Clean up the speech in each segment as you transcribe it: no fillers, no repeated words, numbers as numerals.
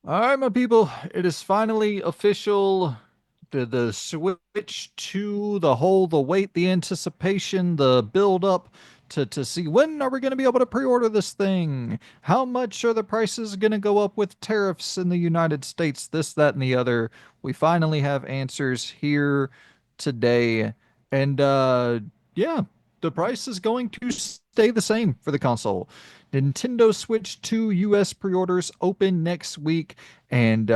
All right, my people, it is finally official. The switch to the wait, the anticipation, the build up to see when are we going to be able to pre-order this thing? How much are the prices going to go up with tariffs in the United States? This, that, and the other. We finally have answers here today. And yeah, the price is going to stay the same for the console. Nintendo Switch 2 US pre-orders open next week. And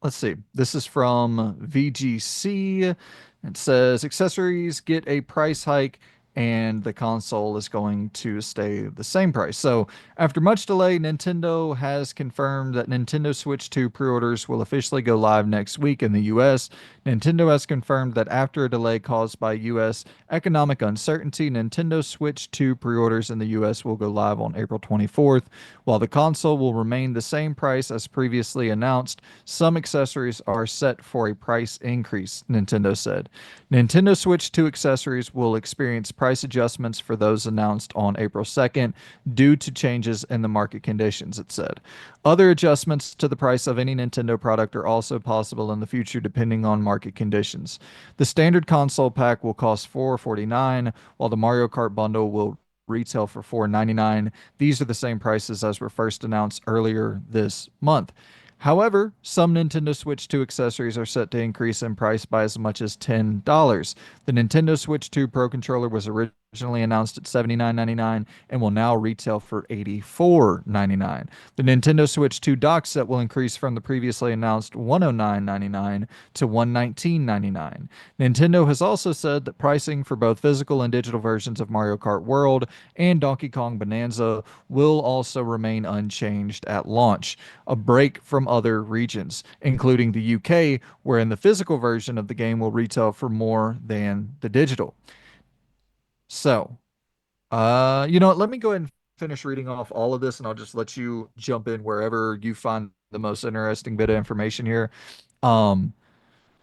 let's see. This is from VGC. It says accessories get a price hike and the console is going to stay the same price. So, after much delay, Nintendo has confirmed that Nintendo Switch 2 pre-orders will officially go live next week in the US. Nintendo has confirmed that after a delay caused by US economic uncertainty, Nintendo Switch 2 pre-orders in the US will go live on April 24th. While the console will remain the same price as previously announced, some accessories are set for a price increase, Nintendo said. Nintendo Switch 2 accessories will experience price adjustments for those announced on April 2nd due to changes in the market conditions, it said. Other adjustments to the price of any Nintendo product are also possible in the future depending on market conditions. The standard console pack will cost $449, while the Mario Kart bundle will retail for $499. These are the same prices as were first announced earlier this month. However, some Nintendo Switch 2 accessories are set to increase in price by as much as $10. The Nintendo Switch 2 Pro controller was originally announced at $79.99 and will now retail for $84.99. The Nintendo Switch 2 dock set will increase from the previously announced $109.99 to $119.99. Nintendo has also said that pricing for both physical and digital versions of Mario Kart World and Donkey Kong Bonanza will also remain unchanged at launch, a break from other regions, including the UK, wherein the physical version of the game will retail for more than the digital. So, you know what? Let me go ahead and finish reading off all of this, and I'll just let you jump in wherever you find the most interesting bit of information here. Um,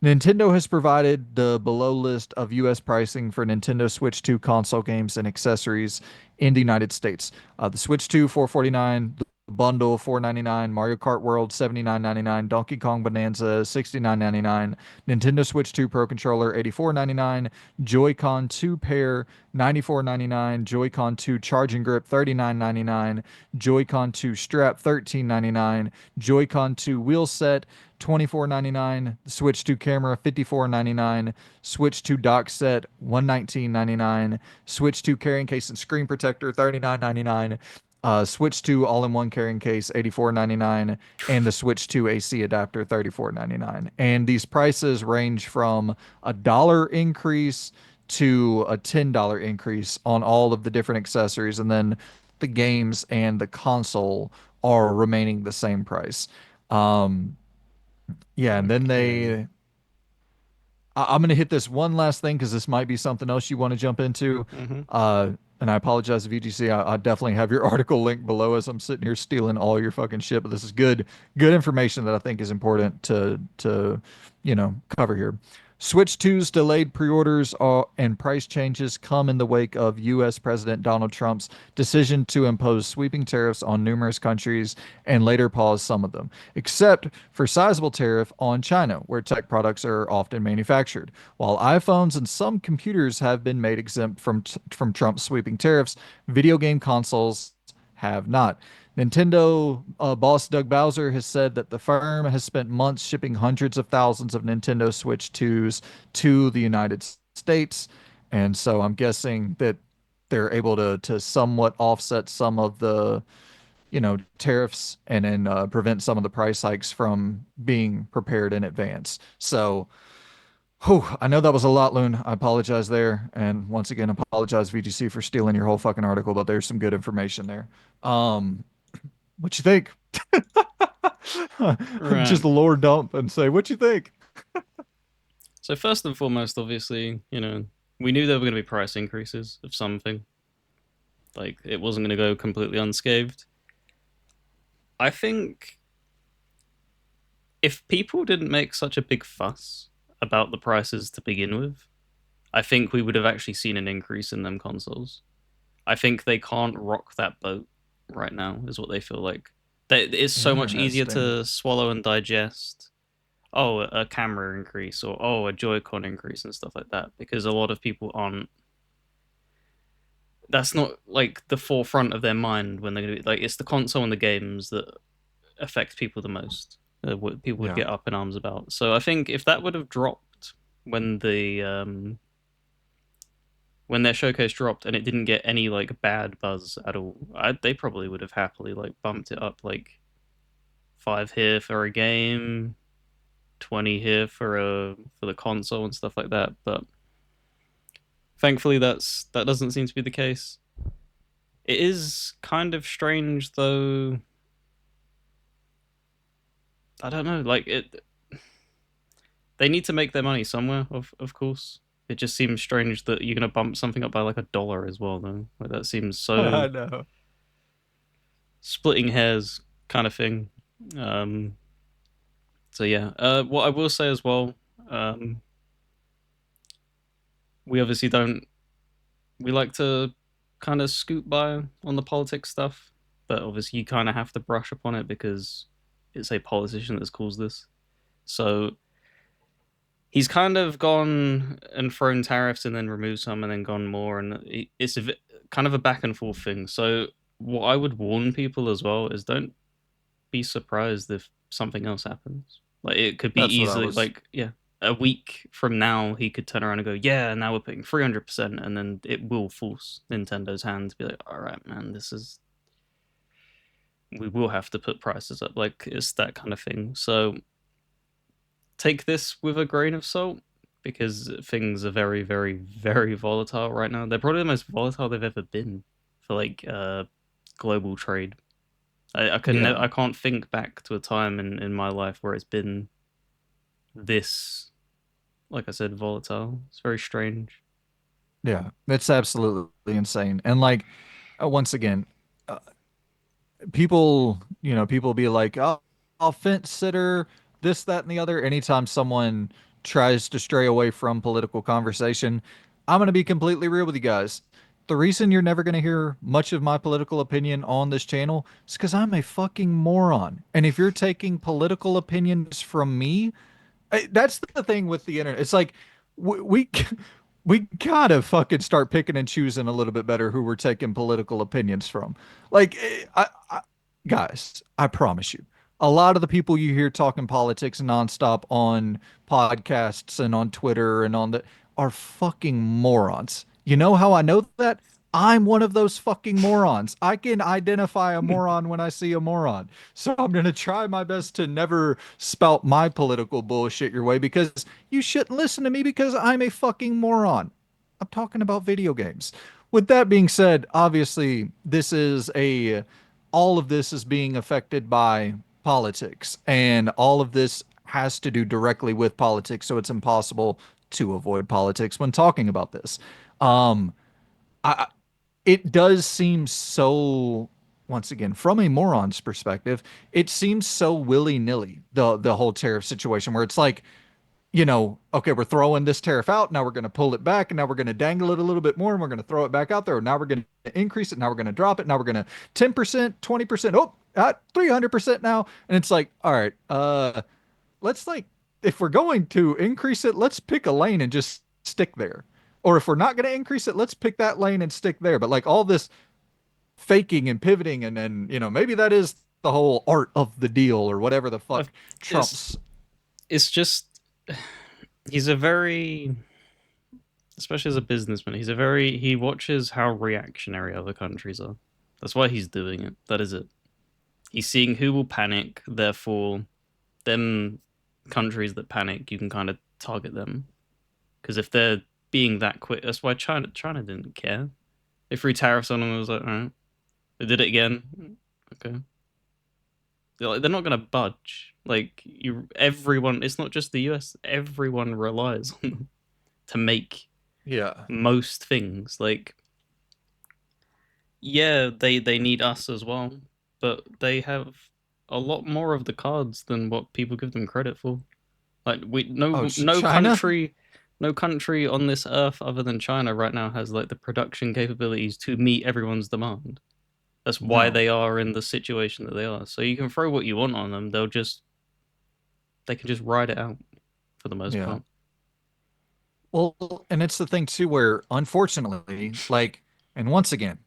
Nintendo has provided the below list of US pricing for Nintendo Switch 2 console games and accessories in the United States. The Switch 2 $449, the bundle $499, Mario Kart World $79.99, Donkey Kong Bonanza $69.99, Nintendo Switch 2 Pro Controller $84.99, Joy-Con 2 pair $94.99, Joy-Con 2 charging grip $39.99, Joy-Con 2 strap $13.99, Joy-Con 2 wheel set $24.99, Switch 2 camera $54.99, Switch 2 dock set $119.99, Switch 2 carrying case and screen protector $39.99, Switch 2 all-in-one carrying case $84.99, and the Switch 2 AC adapter $34.99. And these prices range from a dollar increase to a $10 increase on all of the different accessories, and then the games and the console are remaining the same price. Um, yeah, and then Okay. I'm going to hit this one last thing because this might be something else you want to jump into. Mm-hmm. And I apologize, VGC. I definitely have your article linked below as I'm sitting here stealing all your fucking shit. But this is good information that I think is important to cover here. Switch 2's delayed pre-orders and price changes come in the wake of U.S. President Donald Trump's decision to impose sweeping tariffs on numerous countries and later pause some of them, except for sizable tariff on China, where tech products are often manufactured. While iPhones and some computers have been made exempt from Trump's sweeping tariffs, video game consoles have not. Nintendo boss Doug Bowser has said that the firm has spent months shipping hundreds of thousands of Nintendo Switch 2s to the United States. And so I'm guessing that they're able to somewhat offset some of the tariffs and then prevent some of the price hikes from being prepared in advance. So, whew, I know that was a lot, Loon. I apologize there. And once again, apologize, VGC, for stealing your whole fucking article, but there's some good information there. Um, what you think? Right. Just the lower dump and say, what you think? So first and foremost, obviously, we knew there were going to be price increases of something. Like it wasn't going to go completely unscathed. I think if people didn't make such a big fuss about the prices to begin with, I think we would have actually seen an increase in them consoles. I think they can't rock that boat right now, is what they feel like. It's so much easier Interesting. to swallow and digest. Oh, a camera increase, or oh, a Joy-Con increase and stuff like that, because a lot of people aren't. That's not like the forefront of their mind when they're gonna be like. It's the console and the games that affect people the most. What people would Yeah. get up in arms about. So I think if that would have dropped when when their showcase dropped and it didn't get any like bad buzz at all, they probably would have happily like bumped it up like 5 here for a game, 20 here for the console and stuff like that. But thankfully, that doesn't seem to be the case. It is kind of strange though. I don't know. Like it, they need to make their money somewhere. Of course, it just seems strange that you're gonna bump something up by like $1 as well, though. Like that seems so I know. splitting hairs kind of thing. Um, so yeah. What I will say as well, um, we obviously don't. We like to kind of scoot by on the politics stuff, but obviously you kind of have to brush up on it because it's a politician that's caused this. So he's kind of gone and thrown tariffs and then removed some and then gone more, and it's kind of a back and forth thing. So what I would warn people as well is don't be surprised if something else happens. Like it could be That's what I easily was. like yeah, a week from now he could turn around and go yeah, now we're putting 300%, and then it will force Nintendo's hand to be like all right, man, this is we will have to put prices up. Like it's that kind of thing. So take this with a grain of salt because things are very, very, very volatile right now. They're probably the most volatile they've ever been for like global trade. Yeah. I can't think back to a time in my life where it's been this, like I said, volatile. It's very strange. Yeah. It's absolutely insane. And like, once again, uh, people be like, oh, I'll fence sitter, this, that, and the other. Anytime someone tries to stray away from political conversation, I'm going to be completely real with you guys. The reason you're never going to hear much of my political opinion on this channel is because I'm a fucking moron. And if you're taking political opinions from me, that's the thing with the internet. It's like we we gotta fucking start picking and choosing a little bit better who we're taking political opinions from. Like, guys, I promise you, a lot of the people you hear talking politics nonstop on podcasts and on Twitter and on the are fucking morons. You know how I know that? I'm one of those fucking morons. I can identify a moron when I see a moron. So I'm going to try my best to never spout my political bullshit your way because you shouldn't listen to me because I'm a fucking moron. I'm talking about video games. With that being said, obviously, all of this is being affected by politics, and all of this has to do directly with politics. So it's impossible to avoid politics when talking about this. Um, I, it does seem so, once again, from a moron's perspective, it seems so willy-nilly, the whole tariff situation, where it's like, okay, we're throwing this tariff out, now we're going to pull it back, and now we're going to dangle it a little bit more, and we're going to throw it back out there, now we're going to increase it, now we're going to drop it, now we're going to 10%, 20%, oh, at 300% now. And it's like, all right, let's like, if we're going to increase it, let's pick a lane and just stick there. Or if we're not going to increase it, let's pick that lane and stick there. But like all this faking and pivoting, and then, maybe that is the whole art of the deal or whatever the I, fuck it's Trump's. it's just he's a very, especially as a businessman, he watches how reactionary other countries are. That's why he's doing it. That is it. He's seeing who will panic, therefore them countries that panic, you can kind of target them. Because if they're being that quick, that's why China didn't care. They threw tariffs on them. It was like, all right, they did it again. Okay, they're not gonna budge. Like everyone. It's not just the US. Everyone relies on them to make Yeah. most things. Like yeah, they need us as well, but they have a lot more of the cards than what people give them credit for. Like we Oh, no China? country, no country on this earth other than China right now has like the production capabilities to meet everyone's demand. That's why No. they are in the situation that they are. So you can throw what you want on them. They can just ride it out for the most Yeah. part. Well, and it's the thing too where unfortunately, like, and once again,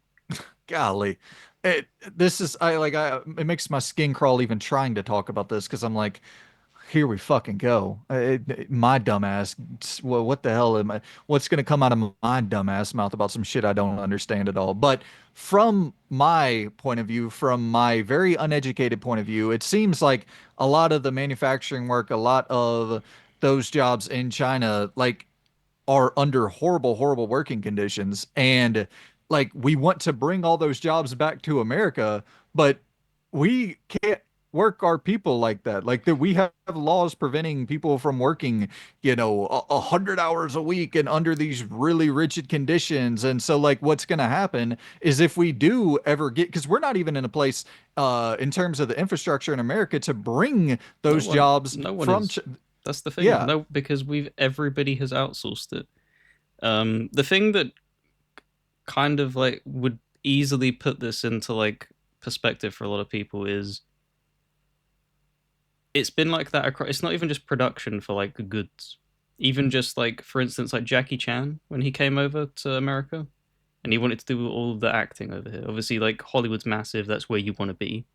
golly, it this is I it makes my skin crawl even trying to talk about this because I'm like, here we fucking go. My dumbass. Well, what the hell am I? What's going to come out of my dumbass mouth about some shit I don't understand at all? But from my point of view, from my very uneducated point of view, it seems like a lot of the manufacturing work, a lot of those jobs in China, like are under horrible, horrible working conditions. And like we want to bring all those jobs back to America, but we can't work our people like that. Like that we have laws preventing people from working, 100 hours a week and under these really rigid conditions. And so like what's gonna happen is if we do ever get because we're not even in a place in terms of the infrastructure in America to bring No those one, jobs no one from is. That's the thing. yeah. No, because everybody has outsourced it. The thing that kind of like would easily put this into like perspective for a lot of people is it's been like that across. It's not even just production for like goods. Even just like, for instance, like Jackie Chan when he came over to America and he wanted to do all of the acting over here. Obviously, like Hollywood's massive. That's where you want to be.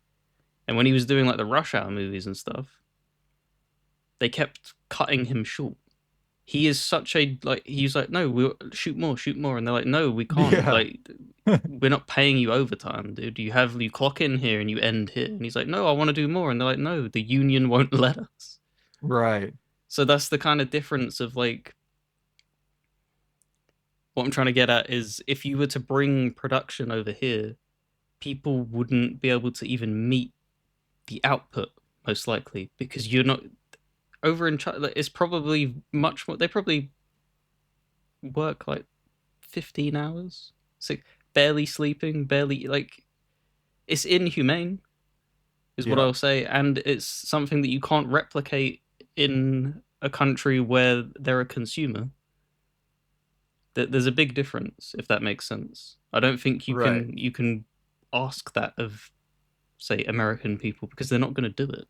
And when he was doing like the Rush Hour movies and stuff, they kept cutting him short. He is such a like. He's like, no, we'll shoot more, and they're like, no, we can't. Yeah. Like, we're not paying you overtime, dude. You clock in here and you end here. And he's like, no, I want to do more. And they're like, no, the union won't let us. Right. So that's the kind of difference of like what I'm trying to get at is if you were to bring production over here, people wouldn't be able to even meet the output most likely because you're not over in China. It's probably much more. They probably work like 15 hours, so barely sleeping, barely like it's inhumane is what Yeah. I'll say, and it's something that you can't replicate in a country where they're a consumer. There's a big difference if that makes sense. I don't think Right. you can ask that of say American people because they're not going to do it.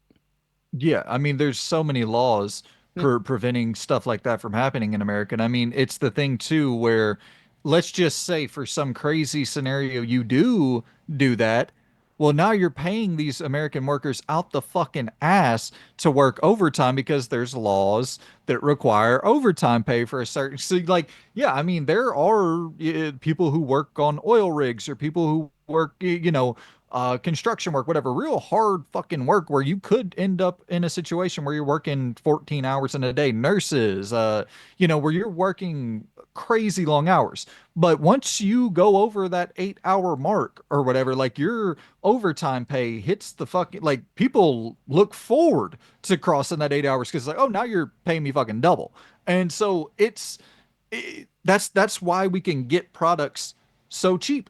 Yeah, I mean, there's so many laws Yeah. preventing stuff like that from happening in America. And I mean, it's the thing too where let's just say for some crazy scenario you do that. Well, now you're paying these American workers out the fucking ass to work overtime because there's laws that require overtime pay for a certain. So, like, yeah, I mean, there are people who work on oil rigs or people who work, construction work, whatever, real hard fucking work where you could end up in a situation where you're working 14 hours in a day. Nurses, where you're working crazy long hours. But once you go over that 8 hour mark or whatever, like your overtime pay hits the fucking, like people look forward to crossing that 8 hours because like, oh, now you're paying me fucking double. And so that's why we can get products so cheap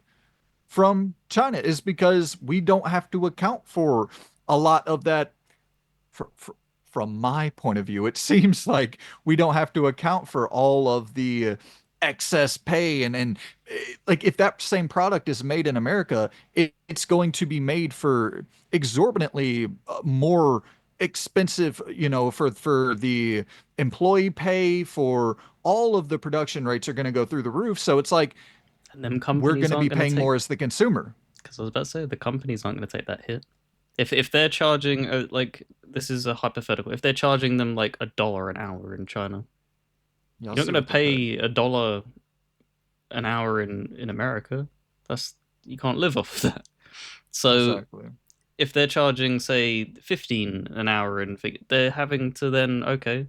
from China is because we don't have to account for a lot of that. fr- fr- from my point of view, it seems like we don't have to account for all of the excess pay and like if that same product is made in America, it's going to be made for exorbitantly more expensive, for the employee pay, for all of the production rates are going to go through the roof. So it's like And them we're companies going to aren't be going to paying take more as the consumer. because I was about to say the companies aren't going to take that hit. If they're charging like this is a hypothetical, if they're charging them like $1 an hour in China, Yeah, I'll you're not see going what to they pay. pay $1 an hour in America. That's you can't live off of that. So Exactly. if they're charging say 15 an hour and they're having to then okay,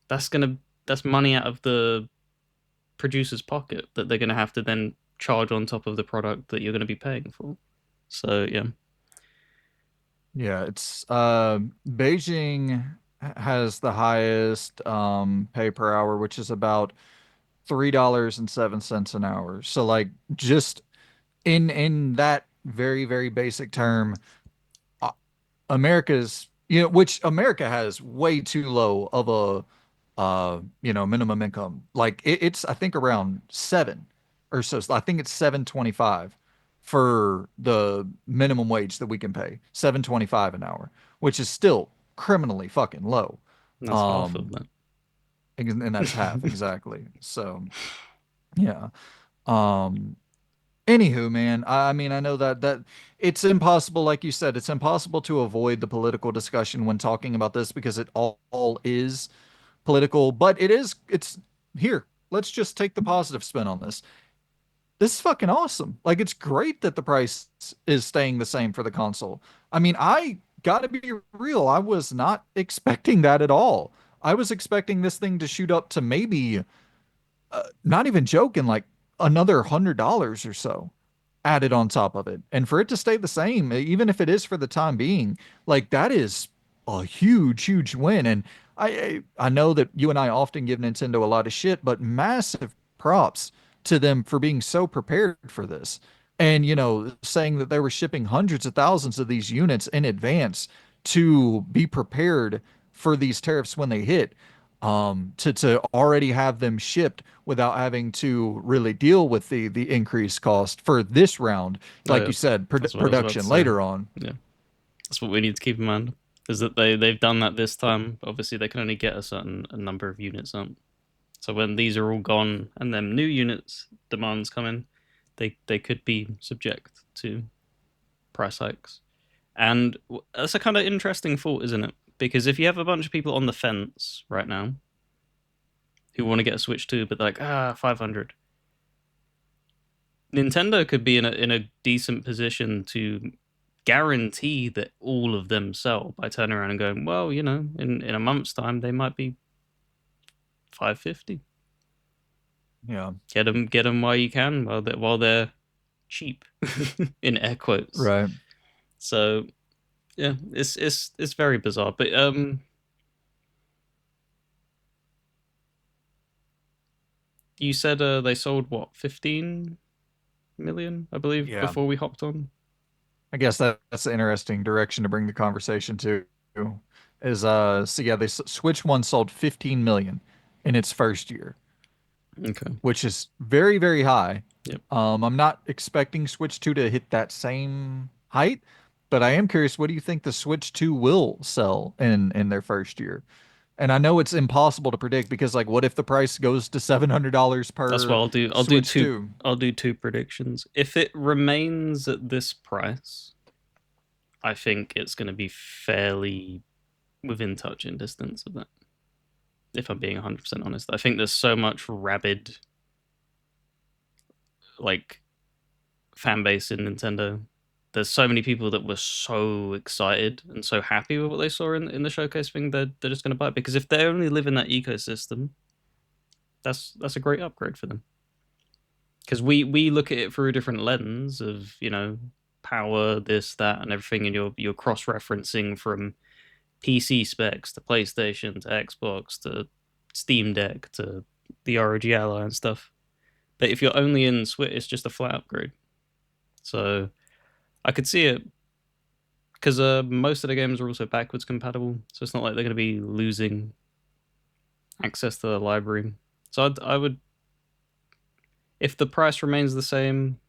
that's gonna that's money out of the producer's pocket that they're gonna have to then charge on top of the product that you're gonna be paying for. So yeah, Yeah, it's Beijing has the highest pay per hour, which is about $3.07 an hour. So like just in that very, very basic term, uh, America's, which America has way too low of a minimum income. Like it's I think around seven or so. I think it's 725 for the minimum wage that we can pay, 7.25 an hour, which is still criminally fucking low. And that's half of Um, that. and that's half exactly. So yeah. Um, Anywho, man, I mean, I know that it's impossible, like you said, it's impossible to avoid the political discussion when talking about this because it all is political, but it's here. Let's just take the positive spin on this. This is fucking awesome. Like, it's great that the price is staying the same for the console. I mean, I gotta be real, I was not expecting that at all. I was expecting this thing to shoot up to maybe, not even joking, like another $100 or so added on top of it. And for it to stay the same, even if it is for the time being, like that is a huge win. And I know that you and I often give Nintendo a lot of shit, but massive props to them for being so prepared for this. And, saying that they were shipping hundreds of thousands of these units in advance to be prepared for these tariffs when they hit, to already have them shipped without having to really deal with the increased cost for this round, Oh like yeah, you said, that's what I was about to production say. later on. Yeah, that's what we need to keep in mind. Is that they've done that this time. Obviously, they can only get a number of units up. So when these are all gone and then new units demands come in, they could be subject to price hikes. And that's a kind of interesting thought, isn't it? Because if you have a bunch of people on the fence right now who want to get a Switch 2, but they're like, 500. Nintendo could be in a decent position to guarantee that all of them sell by turning around and going, well, in a month's time they might be 550. Yeah, Get them while you can, while they're cheap in air quotes. right. So yeah, it's very bizarre. But you said they sold what 15 million, I believe, Yeah. before we hopped on. I guess that's an interesting direction to bring the conversation to. Is so yeah, Switch 1 sold 15 million in its first year, Okay. which is very high. Yep. I'm not expecting Switch 2 to hit that same height, but I am curious, what do you think the Switch 2 will sell in their first year? And I know it's impossible to predict because, like, what if the price goes to $700 That's what per I'll do. I'll do Switch two. 2? I'll do two predictions. If it remains at this price, I think it's going to be fairly within touching distance of that. If I'm being 100% honest, I think there's so much rabid like fan base in Nintendo. There's so many people that were so excited and so happy with what they saw in the showcase thing. They're just going to buy it because if they only live in that ecosystem, that's a great upgrade for them. Because we look at it through a different lens of power, this, that, and everything, and you're cross referencing from PC specs to PlayStation to Xbox to Steam Deck to the ROG Ally and stuff. But if you're only in Switch, it's just a flat upgrade. So I could see it because most of the games are also backwards compatible, so it's not like they're going to be losing access to the library. So I would, if the price remains the same,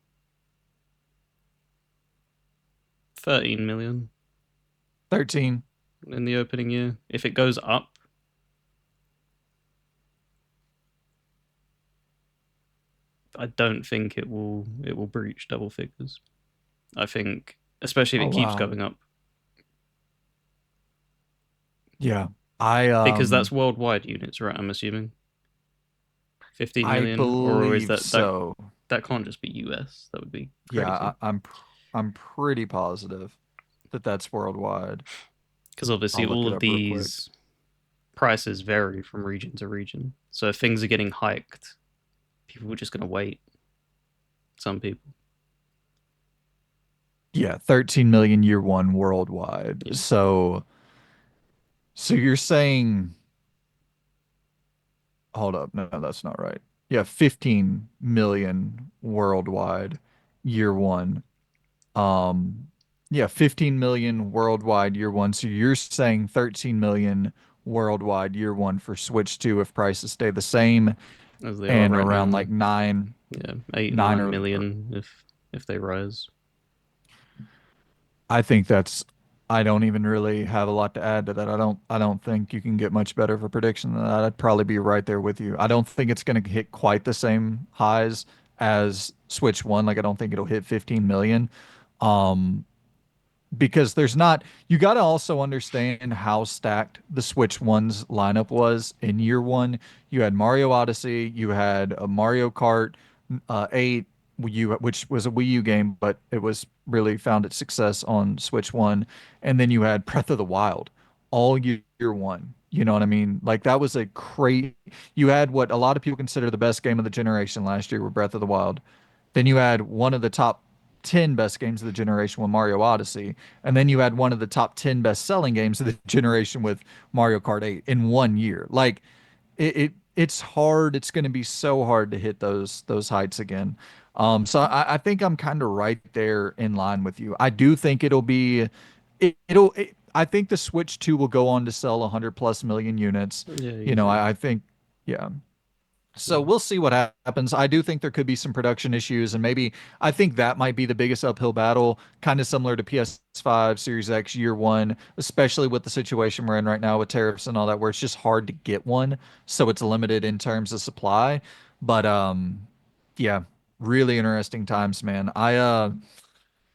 13 million 13. in the opening year. If it goes up, I don't think it will breach double figures. I think, especially if Oh it keeps wow. going up, Yeah. I because that's um worldwide units, right? I'm assuming 15 I million, or is believe that so. that can't just be US? That would be Yeah, crazy. I'm pretty positive that that's worldwide. Because obviously I'll look all it of up real quick. these prices vary from region to region. So if things are getting hiked, people are just going to wait. Some people, Yeah, 13 million year one worldwide. yeah, So you're saying, hold up, no, that's not right. Yeah, 15 million worldwide year one. Um, yeah, 15 million worldwide year one. So you're saying 13 million worldwide year one for Switch 2 if prices stay the same as they are and right around now. like nine, Yeah, eight nine nine or million if. if they rise. I think that's I don't even really have a lot to add to that. I don't think you can get much better of a prediction than that. I'd probably be right there with you. I don't think it's going to hit quite the same highs as Switch 1. Like I don't think it'll hit 15 million. Um because there's not you got to also understand how stacked the Switch One's lineup was in year one. You had Mario Odyssey, you had a Mario Kart 8, which was a Wii U game, but it was really found its success on Switch One, and then you had Breath of the Wild all year one. You know what I mean? Like that was a great. You had what a lot of people consider the best game of the generation last year with Breath of the Wild. Then you had one of the top 10 best games of the generation with Mario Odyssey. And then you had one of the top 10 best selling games of the generation with Mario Kart 8 in 1 year. Like it's hard. It's going to be so hard to hit those heights again. So I think I'm kind of right there in line with you. I do think I think the Switch 2 will go on to sell 100 plus million units. Yeah, You know, easy. I think, yeah. So Yeah. we'll see what happens. I do think there could be some production issues, and maybe I think that might be the biggest uphill battle, kind of similar to PS5, Series X year one, especially with the situation we're in right now with tariffs and all that, where it's just hard to get one, so it's limited in terms of supply. But yeah, really interesting times, man.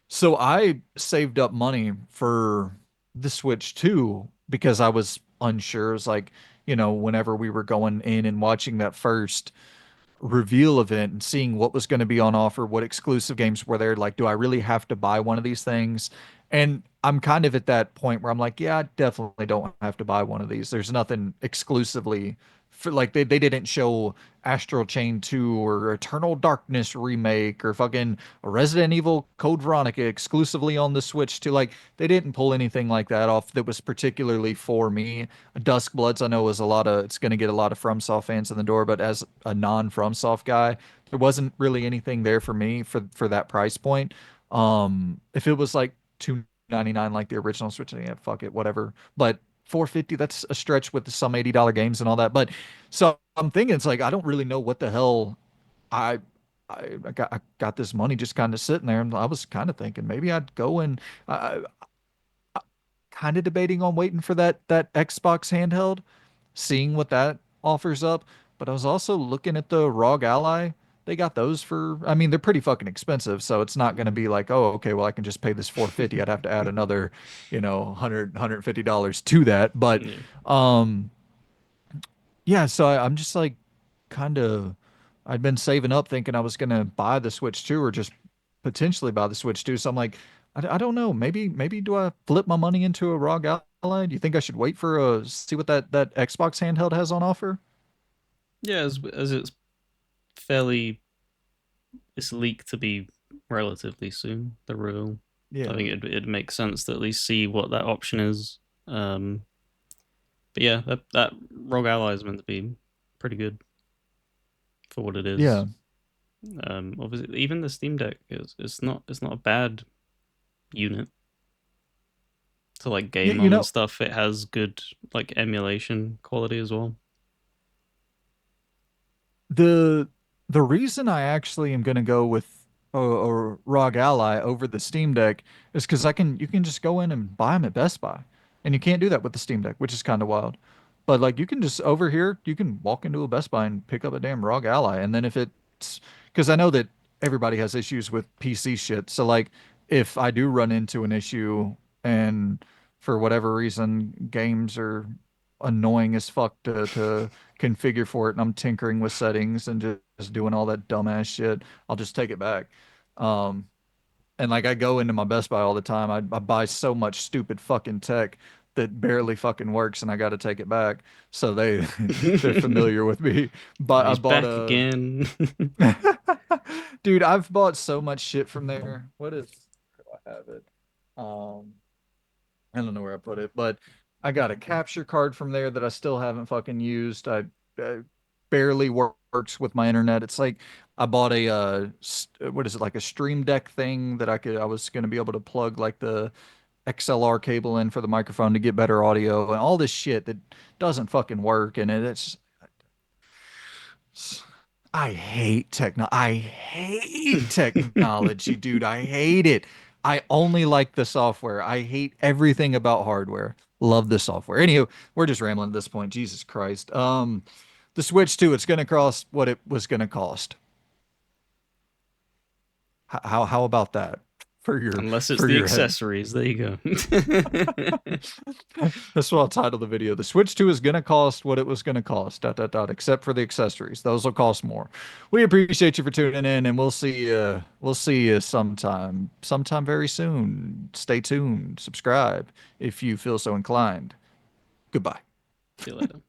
So I saved up money for the Switch too because I was unsure. It was like, whenever we were going in and watching that first reveal event and seeing what was going to be on offer, what exclusive games were there. Like, do I really have to buy one of these things? And I'm kind of at that point where I'm like, yeah, I definitely don't have to buy one of these. There's nothing exclusively for like they didn't show Astral Chain 2 or Eternal Darkness remake or fucking Resident Evil Code Veronica exclusively on the Switch to like they didn't pull anything like that off that was particularly for me. Dusk Bloods, I know, it's going to get a lot of FromSoft fans in the door, but as a non-FromSoft guy, there wasn't really anything there for me for that price point. If it was like 299 like the original Switch, yeah, fuck it, whatever. But 450, that's a stretch with some $80 games and all that. But so I'm thinking it's like I don't really know what the hell I I got this money just kind of sitting there, and I was kind of thinking maybe I'd go and I, kind of debating on waiting for that Xbox handheld, seeing what that offers up. But I was also looking at the ROG Ally. They got those for, I mean, they're pretty fucking expensive, so it's not going to be like, oh, okay, well, I can just pay this 450. I'd have to add another, 150 dollars to that. But Yeah. um yeah, so I'm just like kind of I'd been saving up thinking I was gonna buy the Switch 2 or just potentially buy the Switch 2. So I'm like, I don't know. Maybe do I flip my money into a ROG Ally? Do you think I should wait for see what that Xbox handheld has on offer? Yeah, as it's fairly it's leaked to be relatively soon, the reveal. I Yeah. think it'd make sense to at least see what that option is. Um, but yeah, that Rogue Ally is meant to be pretty good for what it Yeah. is. Obviously, even the Steam Deck is it's not a bad unit to like Yeah, game on and stuff. It has good like emulation quality as well. the the reason I actually am going to go with a ROG Ally over the Steam Deck is because you can just go in and buy them at Best Buy, and you can't do that with the Steam Deck, which is kind of wild. But like you can just over here, you can walk into a Best Buy and pick up a damn ROG Ally, and then if it's because I know that everybody has issues with PC shit, so like if I do run into an issue and for whatever reason games are annoying as fuck to configure for it and I'm tinkering with settings and just doing all that dumbass shit, I'll just take it back. Um, and like I go into my Best Buy all the time. I buy so much stupid fucking tech that barely fucking works and I got to take it back. So they're familiar with me. Oh, But I he's bought back a again. dude, I've bought so much shit from there. Where do I have it? Um I don't know where I put it, but I got a capture card from there that I still haven't fucking used. I barely works with my internet. It's like I bought what is it, like a Stream Deck thing that I was going to be able to plug like the XLR cable in for the microphone to get better audio and all this shit that doesn't fucking work and it's I hate technology, dude. I hate it. I only like the software. I hate everything about hardware. Love the software. Anywho, we're just rambling at this point. Jesus Christ. The Switch 2, it's gonna cost what it was gonna cost. How about that Unless it's for the your head? accessories. There you go. That's what I'll title the video. The Switch 2 is going to cost what it was going to cost, dot, dot, dot, except for the accessories. Those will cost more. We appreciate you for tuning in, and we'll see you sometime very soon. Stay tuned. Subscribe if you feel so inclined. Goodbye. See you later.